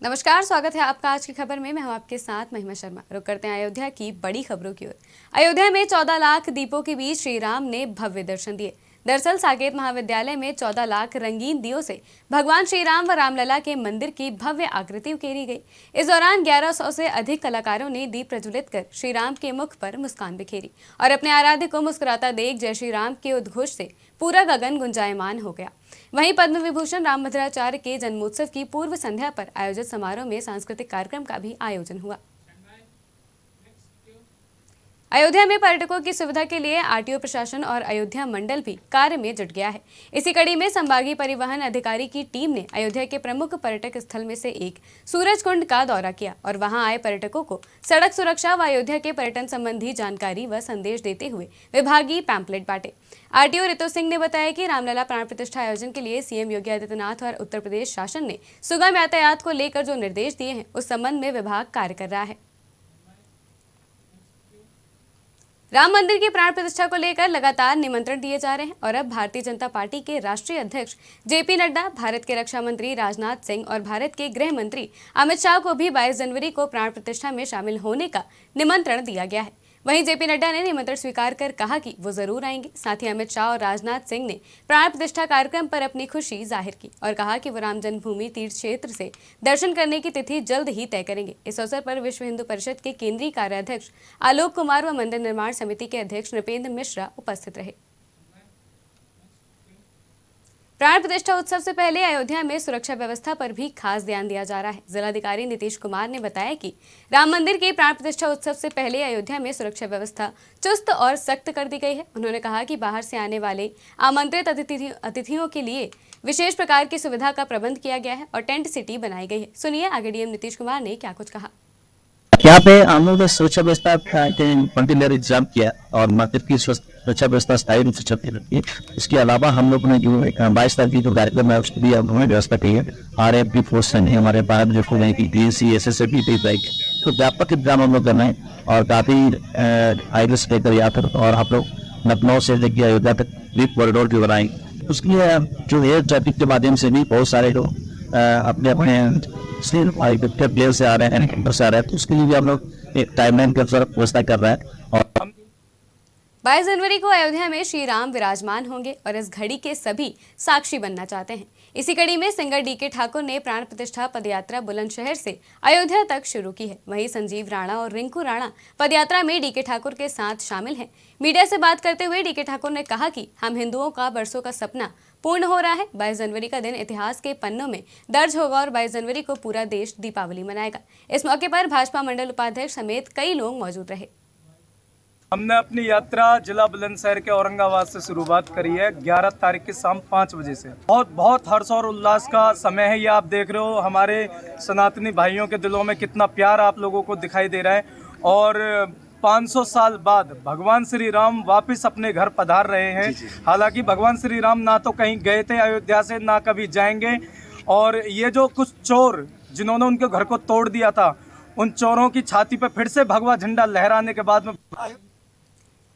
नमस्कार, स्वागत है आपका आज की खबर में। मैं हूं आपके साथ महिमा शर्मा। रुक करते हैं अयोध्या की बड़ी खबरों की ओर। अयोध्या में 14 लाख दीपों के बीच श्री राम ने भव्य दर्शन दिए। दरअसल साकेत महाविद्यालय में 14 लाख रंगीन दियों से भगवान श्री राम व रामलला के मंदिर की भव्य आकृति उकेरी गई। इस दौरान 1100 से अधिक कलाकारों ने दीप प्रज्वलित कर श्री राम के मुख पर मुस्कान बिखेरी और अपने आराध्य को मुस्कुराता देख जय श्री राम के उद्घोष से पूरा गगन गुंजायमान हो गया। वहीं पद्म विभूषण रामभद्राचार्य के जन्मोत्सव की पूर्व संध्या पर आयोजित समारोह में सांस्कृतिक कार्यक्रम का भी आयोजन हुआ। अयोध्या में पर्यटकों की सुविधा के लिए आरटीओ प्रशासन और अयोध्या मंडल भी कार्य में जुट गया है। इसी कड़ी में संभागीय परिवहन अधिकारी की टीम ने अयोध्या के प्रमुख पर्यटक स्थल में से एक सूरज कुंड का दौरा किया और वहां आए पर्यटकों को सड़क सुरक्षा व अयोध्या के पर्यटन संबंधी जानकारी व संदेश देते हुए विभागीय पैम्पलेट बांटे। आरटीओ रितु सिंह ने बताया कि रामलला प्राण प्रतिष्ठा आयोजन के लिए सीएम योगी आदित्यनाथ और उत्तर प्रदेश शासन ने सुगम यातायात को लेकर जो निर्देश दिए हैं उस संबंध में विभाग कार्य कर रहा है। राम मंदिर की प्राण प्रतिष्ठा को लेकर लगातार निमंत्रण दिए जा रहे हैं और अब भारतीय जनता पार्टी के राष्ट्रीय अध्यक्ष जेपी नड्डा, भारत के रक्षा मंत्री राजनाथ सिंह और भारत के गृह मंत्री अमित शाह को भी 22 जनवरी को प्राण प्रतिष्ठा में शामिल होने का निमंत्रण दिया गया है। वहीं जेपी नड्डा ने निमंत्रण स्वीकार कर कहा कि वो जरूर आएंगे। साथ ही अमित शाह और राजनाथ सिंह ने प्राण प्रतिष्ठा कार्यक्रम पर अपनी खुशी जाहिर की और कहा कि वो राम जन्मभूमि तीर्थ क्षेत्र से दर्शन करने की तिथि जल्द ही तय करेंगे। इस अवसर पर विश्व हिंदू परिषद के केंद्रीय कार्याध्यक्ष आलोक कुमार व मंदिर निर्माण समिति के अध्यक्ष नृपेंद्र मिश्रा उपस्थित रहे। प्राण प्रतिष्ठा उत्सव से पहले अयोध्या में सुरक्षा व्यवस्था पर भी खास ध्यान दिया जा रहा है। जिलाधिकारी नीतीश कुमार ने बताया कि राम मंदिर के प्राण प्रतिष्ठा उत्सव से पहले अयोध्या में सुरक्षा व्यवस्था चुस्त और सख्त कर दी गई है। उन्होंने कहा कि बाहर से आने वाले आमंत्रित अतिथियों के लिए विशेष प्रकार की सुविधा का प्रबंध किया गया है और टेंट सिटी बनाई गई है। सुनिए आगे डीएम नीतीश कुमार ने क्या कुछ कहा। यहाँ पे हम लोग ने सुरक्षा व्यवस्था कंटेनर इंतजाम किया और मार्केट की सुरक्षा व्यवस्था स्थायी रूप से चलती रहती है। इसके अलावा हम लोग ने जो 22 तारीख की जो कार्यक्रम है उसकी भी हम लोगों ने व्यवस्था की है। RFP फोर्स है, हमारे पास जो DSC SSFP तो व्यापक इंतजाम हम लोग कर रहे हैं और काफी हाईवे से लेकर यहाँ तक और आप लोग लखनऊ से लेकर अयोध्या तक लिप कॉरिडोर भी बनाएंगे। उसके लिए जो एयर ट्रैफिक के माध्यम से भी बहुत सारे लोग अपने प्लेयर से आ रहे हैं, हेलीकॉप्टर से आ रहे हैं, तो उसके लिए भी हम लोग एक टाइमलाइन के अनुसार व्यवस्था कर रहे हैं। और 22 जनवरी को अयोध्या में श्री राम विराजमान होंगे और इस घड़ी के सभी साक्षी बनना चाहते हैं। इसी कड़ी में सिंगर DK ठाकुर ने प्राण प्रतिष्ठा पदयात्रा बुलंदशहर से अयोध्या तक शुरू की है। वहीं संजीव राणा और रिंकू राणा पदयात्रा में DK ठाकुर के साथ शामिल हैं। मीडिया से बात करते हुए DK ठाकुर ने कहा कि हम हिंदुओं का बरसों का सपना पूर्ण हो रहा है। 22 जनवरी का दिन इतिहास के पन्नों में दर्ज होगा और 22 जनवरी को पूरा देश दीपावली मनाएगा। इस मौके पर भाजपा मंडल उपाध्यक्ष समेत कई लोग मौजूद रहे। हमने अपनी यात्रा जिला बुलंदशहर के औरंगाबाद से शुरुआत करी है 11 तारीख की शाम 5 बजे से। बहुत हर्ष और उल्लास का समय है। ये आप देख रहे हो हमारे सनातनी भाइयों के दिलों में कितना प्यार आप लोगों को दिखाई दे रहा है और 500 साल बाद भगवान श्री राम वापस अपने घर पधार रहे हैं। हालांकि भगवान श्री राम ना तो कहीं गए थे अयोध्या से, ना कभी जाएंगे। और ये जो कुछ चोर जिन्होंने उनके घर को तोड़ दिया था, उन चोरों की छाती पर फिर से भगवा झंडा लहराने के बाद में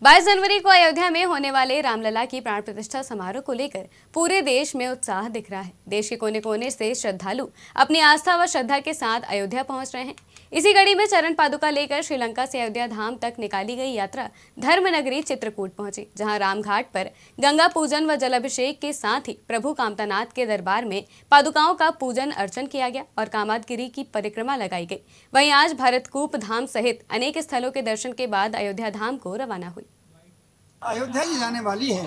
22 जनवरी को अयोध्या में होने वाले रामलला की प्राण प्रतिष्ठा समारोह को लेकर पूरे देश में उत्साह दिख रहा है। देश के कोने कोने से श्रद्धालु अपनी आस्था व श्रद्धा के साथ अयोध्या पहुंच रहे हैं। इसी कड़ी में चरण पादुका लेकर श्रीलंका से अयोध्या धाम तक निकाली गई यात्रा धर्मनगरी चित्रकूट पहुंची, जहां रामघाट पर गंगा पूजन व जलाभिषेक के साथ ही प्रभु कामतानाथ के दरबार में पादुकाओं का पूजन अर्चन किया गया और कामादगिरी की परिक्रमा लगाई गई। वहीं आज भरतकूप धाम सहित अनेक स्थलों के दर्शन के बाद अयोध्या धाम को रवाना हुई। अयोध्या ही जाने वाली है,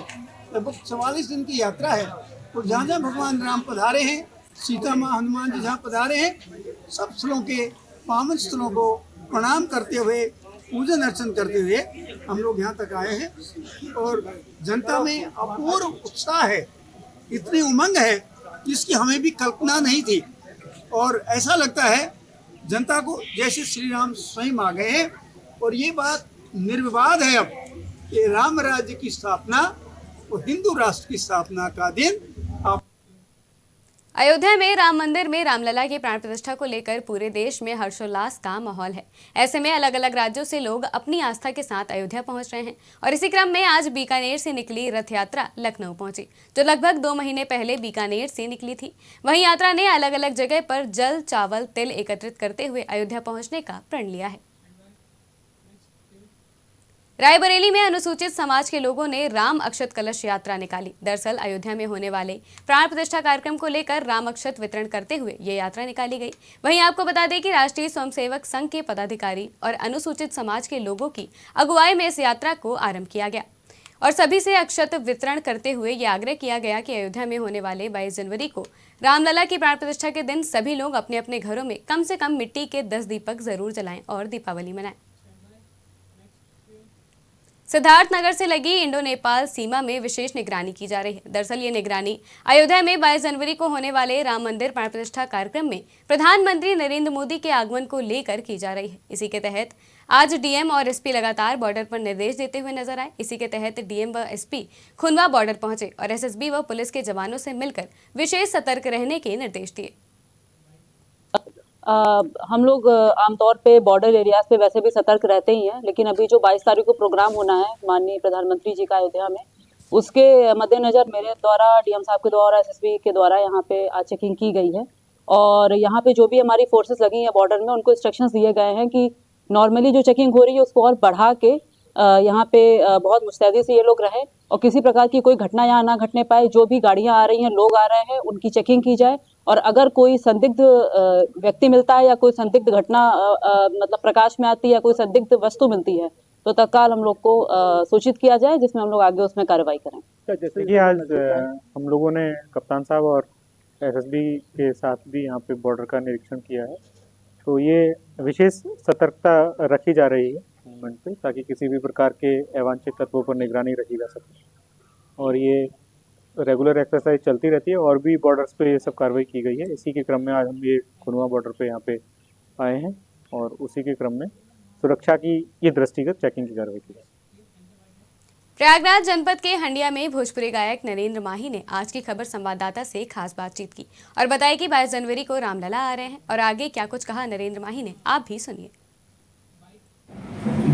लगभग 44 दिन की यात्रा है और जहाँ जहाँ भगवान राम पधारे हैं, सीता माँ हनुमान जी जहाँ पधारे हैं, सब स्थलों के पावन स्थलों को प्रणाम करते हुए पूजन अर्चन करते हुए हम लोग यहाँ तक आए हैं और जनता में अपूर्व उत्साह है, इतनी उमंग है जिसकी हमें भी कल्पना नहीं थी। और ऐसा लगता है जनता को जैसे श्री राम स्वयं आ गए हैं और ये बात निर्विवाद है अब कि राम राज्य की स्थापना और हिंदू राष्ट्र की स्थापना का दिन अयोध्या में राम मंदिर में रामलला की प्राण प्रतिष्ठा को लेकर पूरे देश में हर्षोल्लास का माहौल है। ऐसे में अलग अलग राज्यों से लोग अपनी आस्था के साथ अयोध्या पहुंच रहे हैं और इसी क्रम में आज बीकानेर से निकली रथ यात्रा लखनऊ पहुंची, जो लगभग 2 महीने पहले बीकानेर से निकली थी। वहीं यात्रा ने अलग अलग जगह पर जल, चावल, तिल एकत्रित करते हुए अयोध्या पहुंचने का प्रण लिया है। रायबरेली में अनुसूचित समाज के लोगों ने राम अक्षत कलश यात्रा निकाली। दरअसल अयोध्या में होने वाले प्राण प्रतिष्ठा कार्यक्रम को लेकर राम अक्षत वितरण करते हुए ये यात्रा निकाली गई। वहीं आपको बता दें कि राष्ट्रीय स्वयंसेवक संघ के पदाधिकारी और अनुसूचित समाज के लोगों की अगुवाई में इस यात्रा को आरंभ किया गया और सभी से अक्षत वितरण करते हुए ये आग्रह किया गया कि अयोध्या में होने वाले 22 जनवरी को रामलला की प्राण प्रतिष्ठा के दिन सभी लोग अपने अपने घरों में कम से कम मिट्टी के 10 दीपक जरूर जलाएं और दीपावली मनाएं। सिद्धार्थनगर से लगी इंडो नेपाल सीमा में विशेष निगरानी की जा रही है। दरअसल ये निगरानी अयोध्या में 22 जनवरी को होने वाले राम मंदिर प्राण प्रतिष्ठा कार्यक्रम में प्रधानमंत्री नरेंद्र मोदी के आगमन को लेकर की जा रही है। इसी के तहत आज डीएम और एसपी लगातार बॉर्डर पर निर्देश देते हुए नजर आए। इसी के तहत डीएम व एसपी खुनवा बॉर्डर पहुंचे और एसएसबी व पुलिस के जवानों से मिलकर विशेष सतर्क रहने के निर्देश दिए। हम लोग आमतौर पे बॉर्डर एरियाज पे वैसे भी सतर्क रहते ही हैं, लेकिन अभी जो 22 तारीख को प्रोग्राम होना है माननीय प्रधानमंत्री जी का अयोध्या में, उसके मद्देनजर मेरे द्वारा, डीएम साहब के द्वारा, एसएसबी के द्वारा यहाँ पे आज चेकिंग की गई है और यहाँ पे जो भी हमारी फोर्सेस लगी हैं बॉर्डर में, उनको इंस्ट्रक्शंस दिए गए हैं कि नॉर्मली जो चेकिंग हो रही है उसको और बढ़ा के यहाँ पे बहुत मुस्तैदी से ये लोग रहें और किसी प्रकार की कोई घटना यहाँ ना घटने पाए। जो भी गाड़ियाँ आ रही हैं, लोग आ रहे हैं, उनकी चेकिंग की जाए और अगर कोई संदिग्ध व्यक्ति मिलता है या कोई संदिग्ध घटना मतलब प्रकाश में आती है या कोई संदिग्ध वस्तु मिलती है तो तत्काल हम लोग को सूचित किया जाए, जिसमें हम लोग आगे उसमें कार्रवाई करें। देखिए, आज हम लोगों ने कप्तान साहब और एसएसबी के साथ भी यहाँ पे बॉर्डर का निरीक्षण किया है, तो ये विशेष सतर्कता रखी जा रही है मूवमेंट पे, ताकि किसी भी प्रकार के अवांछित तत्वों पर निगरानी रखी जा सके और ये रेगुलर एक्सरसाइज चलती रहती है और भी बॉर्डर्स पे ये सब कार्रवाई की गई है। इसी के क्रम में आज हम ये खुनवा बॉर्डर पे यहाँ पे आए हैं और उसी के क्रम में सुरक्षा की ये दृष्टिगत चेकिंग की कार्रवाई की गई। प्रयागराज जनपद के हंडिया में भोजपुरी गायक नरेंद्र माही ने आज की खबर संवाददाता से खास बातचीत की और बताया कि 22 जनवरी को रामलला आ रहे हैं और आगे क्या कुछ कहा नरेंद्र माही ने, आप भी सुनिए।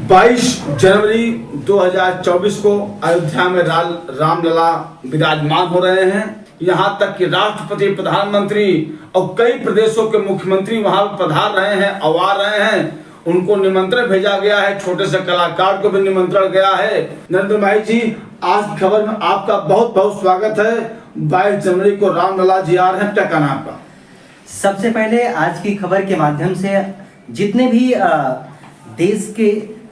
22 जनवरी 2024 को अयोध्या में रामलला विराजमान हो रहे हैं। यहाँ तक कि राष्ट्रपति, प्रधानमंत्री और कई प्रदेशों के मुख्यमंत्री वहां पधार रहे हैं और आ रहे हैं। उनको निमंत्रण भेजा गया है, छोटे से कलाकार को भी निमंत्रण गया है। नरेंद्र भाई जी, आज खबर में आपका बहुत बहुत स्वागत है। 22 जनवरी को रामलला जी आ रहे हैं, क्या कहना आपका? सबसे पहले आज की खबर के माध्यम से जितने भी देश के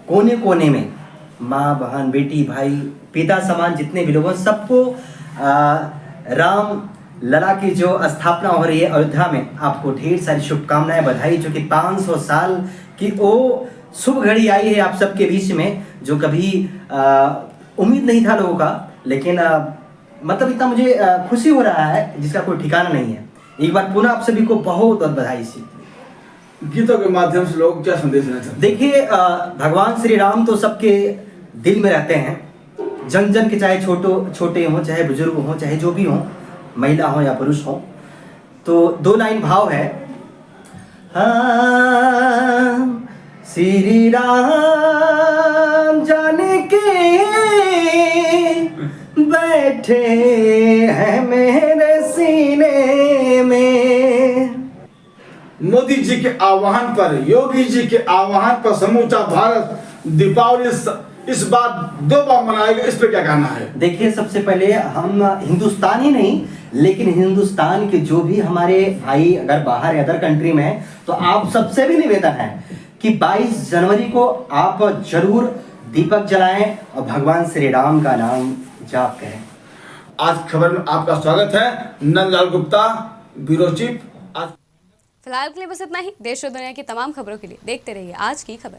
कोने कोने में माँ, बहन, बेटी, भाई, पिता समान जितने भी लोग हैं, सबको राम लला की जो स्थापना हो रही है अयोध्या में, आपको ढेर सारी शुभकामनाएं, बधाई। जो कि 500 साल की वो शुभ घड़ी आई है आप सबके बीच में, जो कभी उम्मीद नहीं था लोगों का, लेकिन मतलब इतना मुझे खुशी हो रहा है जिसका कोई ठिकाना नहीं है। एक बार पुनः आप सभी को बहुत बहुत बधाई। सी गीतों के माध्यम से लोग क्या संदेश देना चाहते हैं? देखिए, भगवान श्री राम तो सबके दिल में रहते हैं, जन जन के, चाहे छोटे हों, चाहे बुजुर्ग हों, चाहे जो भी हों, महिला हो या पुरुष हो। तो 2 लाइन भाव है, हाँ, श्री राम जाने के बैठे हैं मेरे सीने में। मोदी जी के आह्वान पर, योगी जी के आह्वान पर समूचा भारत दीपावली इस बार 2 बार मनाएगा, इस पे क्या कहना है? देखिए, सबसे पहले हम हिंदुस्तान ही नहीं, लेकिन हिंदुस्तान के जो भी हमारे भाई अगर बाहर अदर कंट्री में है, तो आप सबसे भी निवेदन है कि 22 जनवरी को आप जरूर दीपक जलाएं और भगवान श्री राम का नाम जाप करें। आज खबर में आपका स्वागत है। Nandlal Gupta, bureau chief. फिलहाल के लिए बस इतना ही। देश और दुनिया की तमाम खबरों के लिए देखते रहिए आज की खबर।